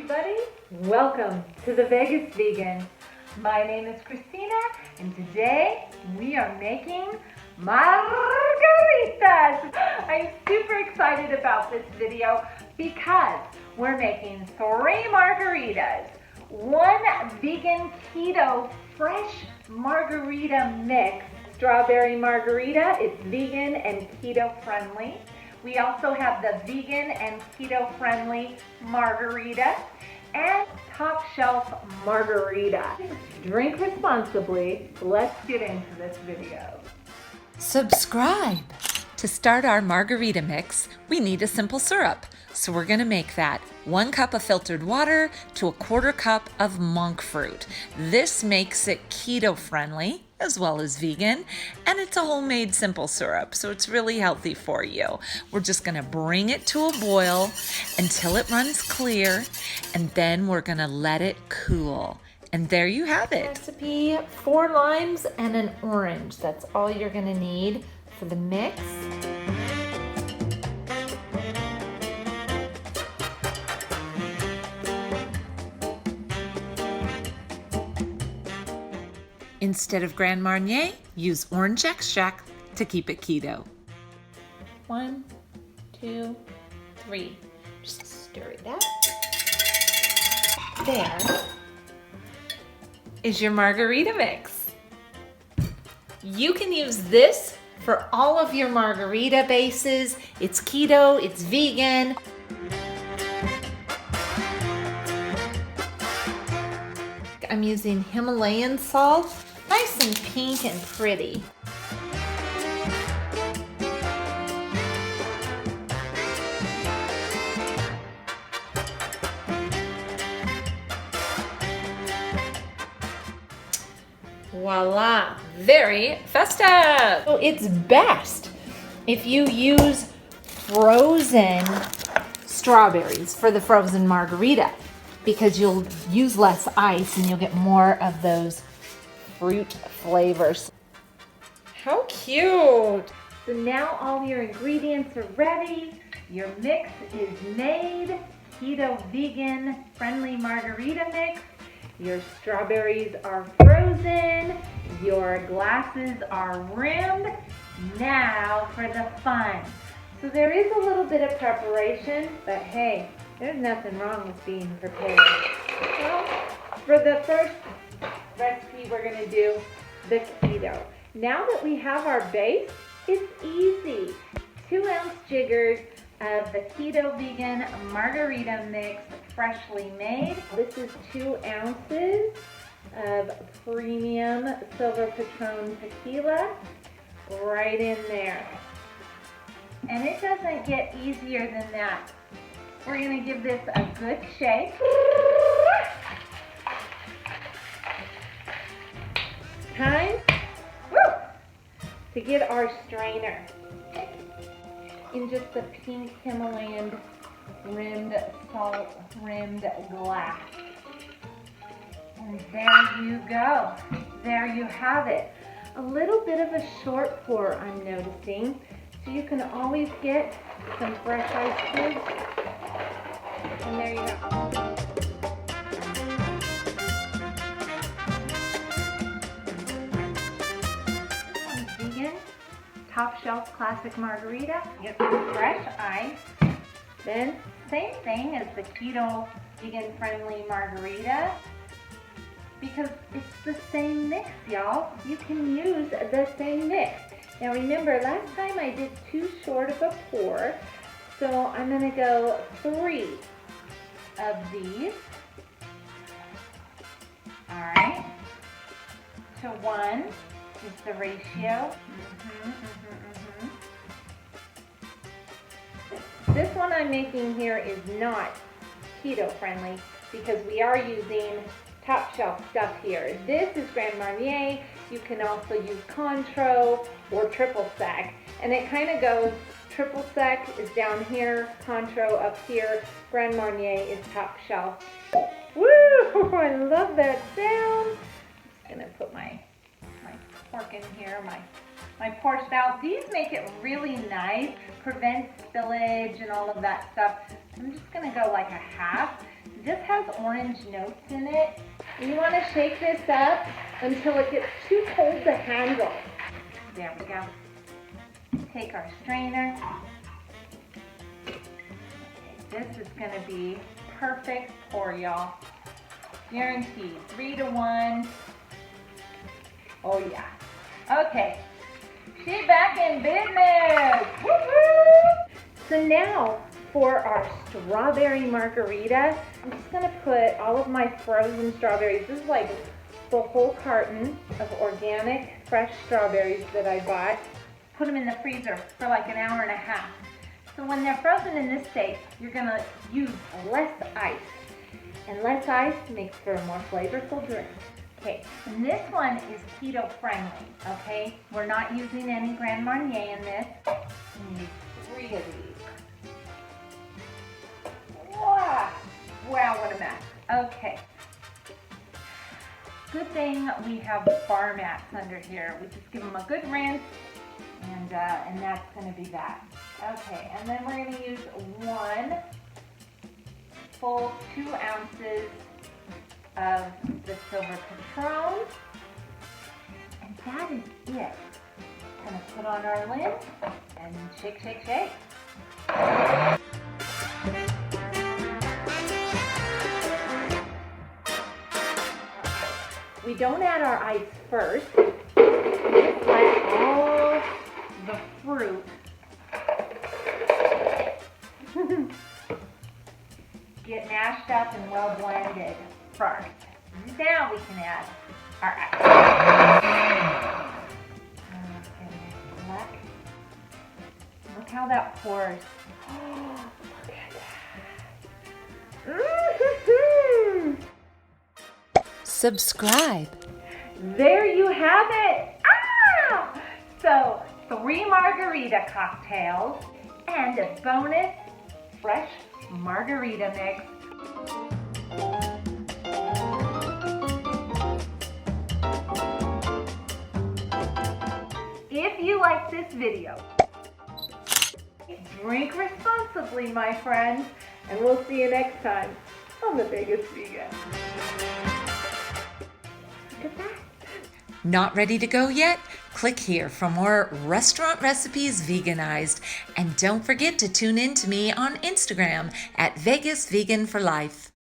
everybody. Welcome to the Vegas Vegan. My name is Christina, and today we are making margaritas. I'm super excited about this video because we're making 3 margaritas, 1 vegan keto fresh margarita mix, strawberry margarita. It's vegan and keto friendly. We also have the vegan and keto friendly margarita and top shelf margarita. Drink responsibly. Let's get into this video. Subscribe! To start our margarita mix, we need a simple syrup. So we're gonna make that 1 cup of filtered water to 1/4 cup of monk fruit. This makes it keto friendly as well as vegan, and it's a homemade simple syrup, so it's really healthy for you. We're just gonna bring it to a boil until it runs clear, and then we're gonna let it cool. And there you have it. Recipe: 4 limes and an orange. That's all you're gonna need for the mix. Instead of Grand Marnier, use orange extract to keep it keto. 1, 2, 3. Just stir it up. There is your margarita mix. You can use this for all of your margarita bases. It's keto, it's vegan. I'm using Himalayan salt, nice and pink and pretty. Voila, very festive. So it's best if you use frozen strawberries for the frozen margarita, because you'll use less ice and you'll get more of those fruit flavors. How cute! So now all your ingredients are ready. Your mix is made. Keto vegan friendly margarita mix. Your strawberries are frozen. Your glasses are rimmed. Now for the fun. So there is a little bit of preparation, but hey, there's nothing wrong with being prepared. Well, for the first recipe, we're gonna do the keto. Now that we have our base, it's easy. 2-ounce jiggers of the Keto Vegan Margarita mix, freshly made. This is 2 ounces of premium silver patron tequila right in there. And it doesn't get easier than that. We're gonna give this a good shake. Time to get our strainer in just the pink Himalayan rimmed, salt rimmed glass. And there you go. There you have it. A little bit of a short pour, I'm noticing. So you can always get some fresh ice cubes. And there you go. This one's vegan, top shelf classic margarita. Get some fresh ice. Then same thing as the keto vegan friendly margarita, because it's the same mix, y'all. You can use the same mix. Now remember, last time I did too short of a pour, so I'm gonna go 3 of these. All right, to 1 is the ratio. This one I'm making here is not keto friendly because we are using top shelf stuff here. This is Grand Marnier. You can also use Contro or triple sec, and it kind of goes, triple sec is down here, Contro up here, Grand Marnier is top shelf. Woo! I love that sound. I'm just gonna put my cork in here, my pour spout. These make it really nice, prevent spillage and all of that stuff. I'm just gonna go like a half. This has orange notes in it. And you want to shake this up until it gets too cold to handle. There we go. Take our strainer. Okay, this is going to be perfect pour, y'all. Guaranteed. 3 to 1. Oh yeah. Okay. She's back in business. Woo-hoo! So now for our strawberry margarita, I'm just gonna put all of my frozen strawberries. This is like the whole carton of organic fresh strawberries that I bought. Put them in the freezer for like an hour and a half. So when they're frozen in this state, you're gonna use less ice. And less ice makes for a more flavorful drink. Okay, and this one is keto friendly, okay? We're not using any Grand Marnier in this. We need 3 of these. Wow, what a mess. Okay. Good thing we have bar mats under here. We just give them a good rinse, and that's gonna be that. Okay, and then we're gonna use 1 full 2 ounces of the silver patron, and that is it. Gonna put on our lid and shake, shake, shake. We don't add our ice first. Just let all the fruit get mashed up and well blended first. Now we can add our ice. Okay, look how that pours. Oh, look at that. Subscribe. There you have it. Ah! So 3 margarita cocktails and a bonus fresh margarita mix. If you like this video, drink responsibly, my friends, and we'll see you next time on The Vegas Vegan. Look at that. Not ready to go yet? Click here for more restaurant recipes veganized. And don't forget to tune in to me on Instagram at Vegas Vegan for Life.